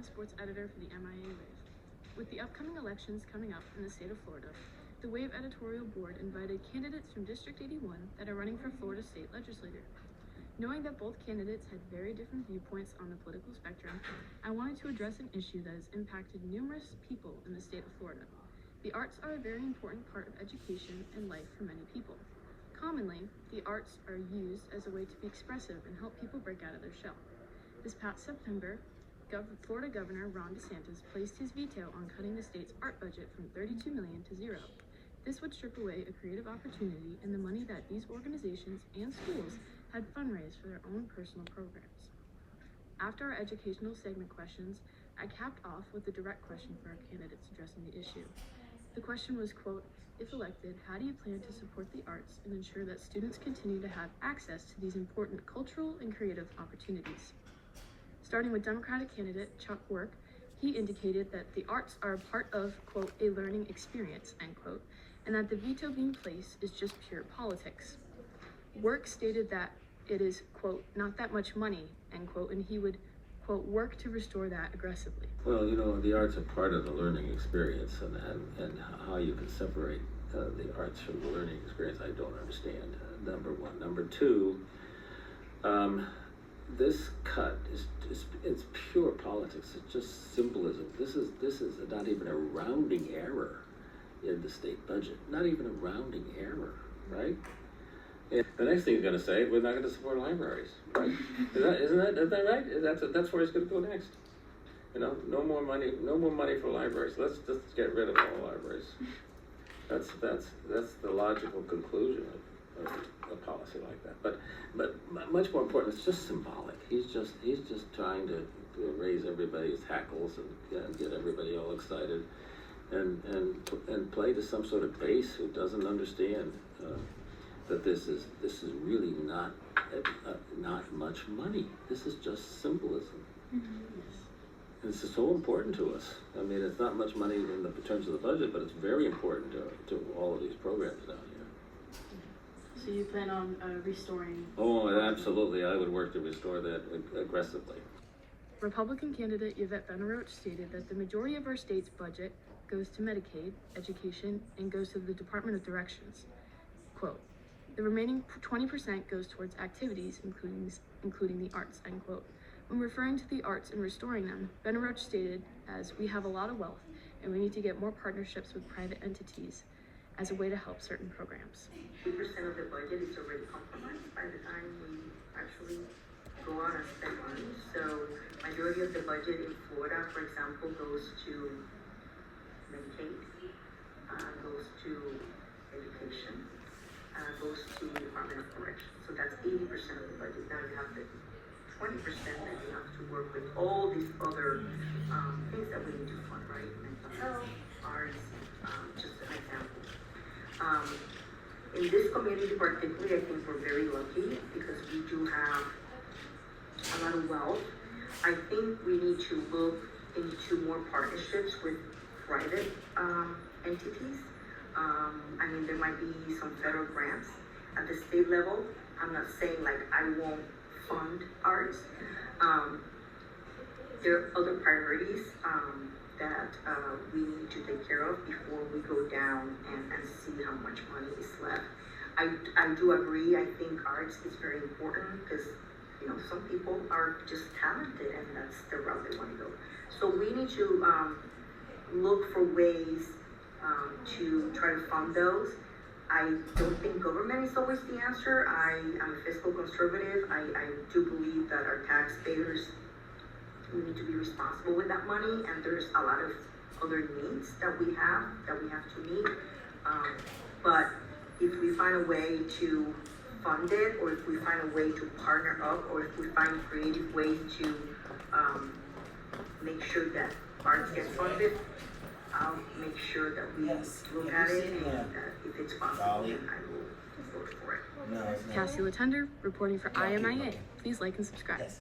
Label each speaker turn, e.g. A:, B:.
A: and sports editor for the MIA Wave. With the upcoming elections coming up in the state of Florida, the Wave editorial board invited candidates from District 81 that are running for Florida State Legislature. Knowing that both candidates had very different viewpoints on the political spectrum, I wanted to address an issue that has impacted numerous people in the state of Florida. The arts are a very important part of education and life for many people. Commonly, the arts are used as a way to be expressive and help people break out of their shell. This past September, Florida Governor Ron DeSantis placed his veto on cutting the state's art budget from $32 million to $0. This would strip away a creative opportunity and the money that these organizations and schools had fundraised for their own personal programs. After our educational segment questions, I capped off with a direct question for our candidates addressing the issue. The question was, quote, "If elected, how do you plan to support the arts and ensure that students continue to have access to these important cultural and creative opportunities?" Starting with Democratic candidate Chuck Work, he indicated that the arts are a part of, quote, "a learning experience," end quote, and that the veto being placed is just pure politics. Work stated that it is, quote, "not that much money," end quote, and he would, quote, "work to restore that aggressively."
B: Well, the arts are part of the learning experience, and how you can separate the arts from the learning experience, I don't understand, number one. Number two, this cut it's pure politics. It's just symbolism. This is not even a rounding error in the state budget. Not even a rounding error, right? And the next thing he's going to say, we're not going to support libraries, right? Isn't that right? That's where he's going to go next. No more money for libraries. Let's just get rid of all libraries. That's the logical conclusion of a policy like that. But much more important, it's just symbolic. He's just trying to raise everybody's hackles and get everybody all excited, and play to some sort of base who doesn't understand that this is really not much money. This is just symbolism. Mm-hmm. And this is so important to us. I mean, it's not much money in the terms of the budget, but it's very important to all of these programs down here.
A: So you plan on restoring?
B: Oh, absolutely. I would work to restore that aggressively.
A: Republican candidate Yvette Benarroach stated that the majority of our state's budget goes to Medicaid, education, and goes to the Department of Corrections. Quote, "The remaining 20% goes towards activities, including the arts," end quote. When referring to the arts and restoring them, Benarroach stated, as "we have a lot of wealth, and we need to get more partnerships with private entities as a way to help certain programs."
C: 2% of the budget is already compromised by the time we actually go out and spend money. So majority of the budget in Florida, for example, goes to Medicaid, goes to education, goes to the Department of Corrections. So that's 80% of the budget. Now you have the 20% that you have to work with all these other things that we need to fund, right? Mental health, arts, just an example. In this community particularly, I think we're very lucky because we do have a lot of wealth. I think we need to look into more partnerships with private entities. I mean, there might be some federal grants at the state level. I'm not saying like I won't fund arts. There are other priorities that we need to take care of before we go down and see how much money is left. I do agree. I think arts is very important because some people are just talented and that's the route they want to go. So we need to look for ways to try to fund those. I don't think government is always the answer. I'm a fiscal conservative. I do believe that our taxpayers, we need to be responsible with that money, and there's a lot of other needs that we have to meet. But if we find a way to fund it, or if we find a way to partner up, or if we find creative ways to make sure that arts get funded, I'll make sure that we look at it, and if it's possible, then I will vote for it.
A: Cassie Latender, reporting for IMIA. Please like and subscribe.